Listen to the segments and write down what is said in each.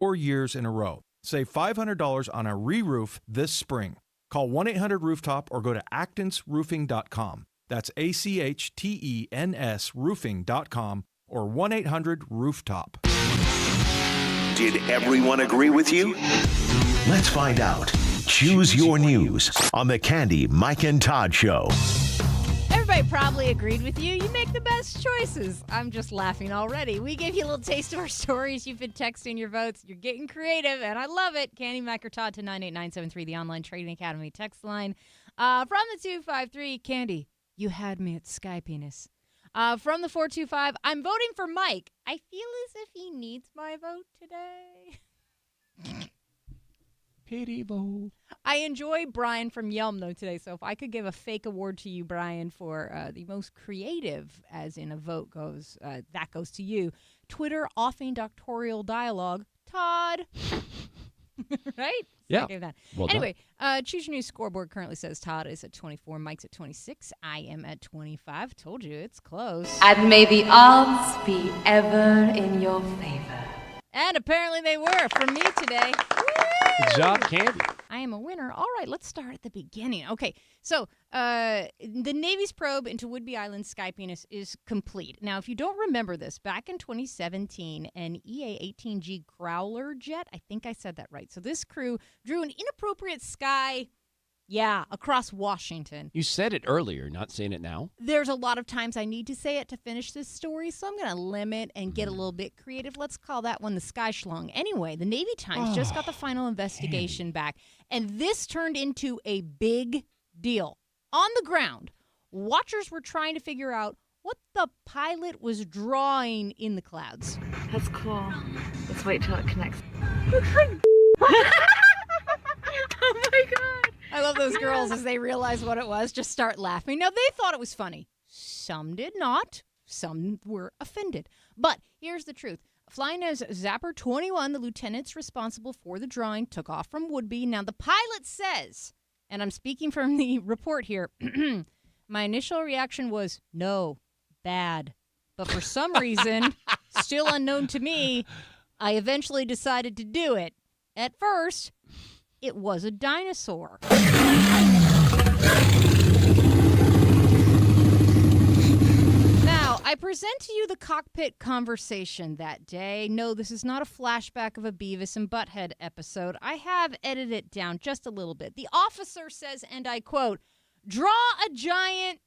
or years in a row. Save $500 on a re-roof this spring. Call 1-800-ROOFTOP or go to actonsroofing.com. That's ACHTENS roofing.com or 1-800-ROOFTOP. Did everyone agree with you? Let's find out. Choose your news on the Candy, Mike, and Todd Show. Everybody probably agreed with you. You make the best choices. I'm just laughing already. We gave you a little taste of our stories. You've been texting your votes. You're getting creative, and I love it. Candy, Mike, or Todd to 98973, the Online Trading Academy text line. From the 253, Candy, you had me at Sky Penis. From the 425, I'm voting for Mike. I feel as if he needs my vote today. Pity vote. I enjoy Brian from Yelm, though, today. So if I could give a fake award to you, Brian, for the most creative, as in a vote goes, that goes to you. Twitter offing doctoral dialogue, Todd. Right? Yeah. Well anyway, Choose Your News scoreboard currently says Todd is at 24, Mike's at 26, I am at 25. Told you, it's close. And may the odds be ever in your favor. And apparently they were for me today. Good job, Candy. I am a winner. All right, let's start at the beginning. Okay, so the Navy's probe into Whidbey Island's Sky Penis is complete. Now, if you don't remember this, back in 2017, an EA-18G Growler jet, I think I said that right. So this crew drew an inappropriate sky, across Washington. You said it earlier, not saying it now. There's a lot of times I need to say it to finish this story, so I'm going to limit and get a little bit creative. Let's call that one the Sky Schlong. Anyway, the Navy Times just got the final investigation back, and this turned into a big deal. On the ground, watchers were trying to figure out what the pilot was drawing in the clouds. That's cool. Let's wait till it connects. Oh my God. I love those girls as they realize what it was, just start laughing. Now, they thought it was funny. Some did not. Some were offended. But here's the truth. Flying as Zapper 21, the lieutenants responsible for the drawing took off from Whidbey. Now, the pilot says, and I'm speaking from the report here, my initial reaction was, no, bad. But for some reason, still unknown to me, I eventually decided to do it. At first, it was a dinosaur. Now, I present to you the cockpit conversation that day. No, this is not a flashback of a Beavis and Butthead episode. I have edited it down just a little bit. The officer says, and I quote, "Draw a giant,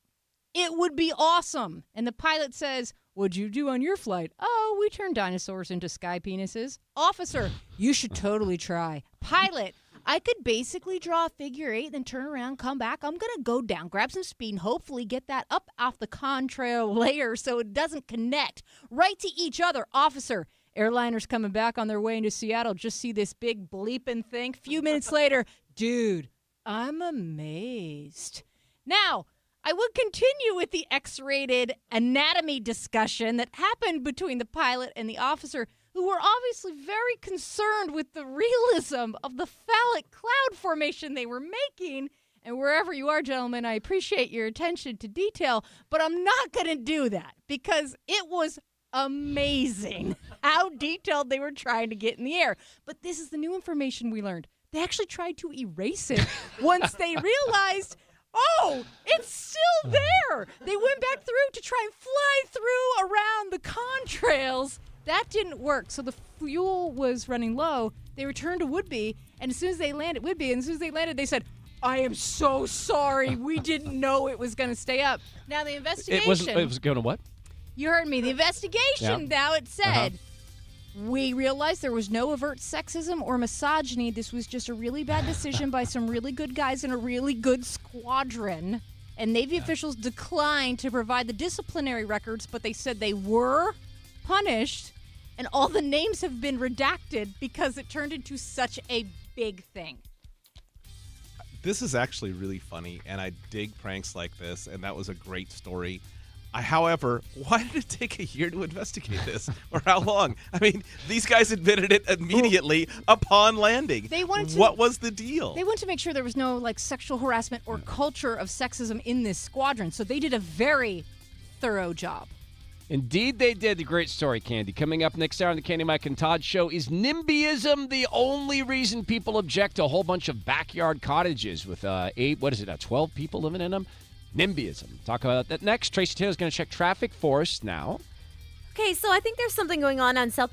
it would be awesome." And the pilot says, "What'd you do on your flight?" "Oh, we turned dinosaurs into sky penises." Officer, "You should totally try." Pilot, "I could basically draw a figure eight, then turn around, come back. I'm going to go down, grab some speed, and hopefully get that up off the contrail layer so it doesn't connect right to each other." Officer, "Airliners coming back on their way into Seattle just see this big bleeping thing. Few minutes later, dude, I'm amazed." Now, I would continue with the X-rated anatomy discussion that happened between the pilot and the officer, who were obviously very concerned with the realism of the phallic cloud formation they were making. And wherever you are, gentlemen, I appreciate your attention to detail, but I'm not going to do that because it was amazing how detailed they were trying to get in the air. But this is the new information we learned. They actually tried to erase it once they realized, oh, it's still there. They went back through to try and fly through around the contrails. That didn't work, so the fuel was running low. They returned to Whidbey, and as soon as they landed, they said, "I am so sorry. We didn't know it was going to stay up." Now, the investigation... It was going to what? You heard me. The investigation, now it said, we realized there was no overt sexism or misogyny. This was just a really bad decision by some really good guys in a really good squadron. And Navy officials declined to provide the disciplinary records, but they said they were punished, and all the names have been redacted because it turned into such a big thing. This is actually really funny, and I dig pranks like this, and that was a great story. However, why did it take a year to investigate this? Or how long? I mean, these guys admitted it immediately upon landing. What was the deal? They wanted to make sure there was no sexual harassment or culture of sexism in this squadron, so they did a very thorough job. Indeed, they did. The great story, Candy. Coming up next hour on the Candy Mike and Todd Show, is NIMBYism the only reason people object to a whole bunch of backyard cottages with 12 people living in them? NIMBYism. Talk about that next. Tracy Taylor's going to check traffic for us now. Okay, so I think there's something going on South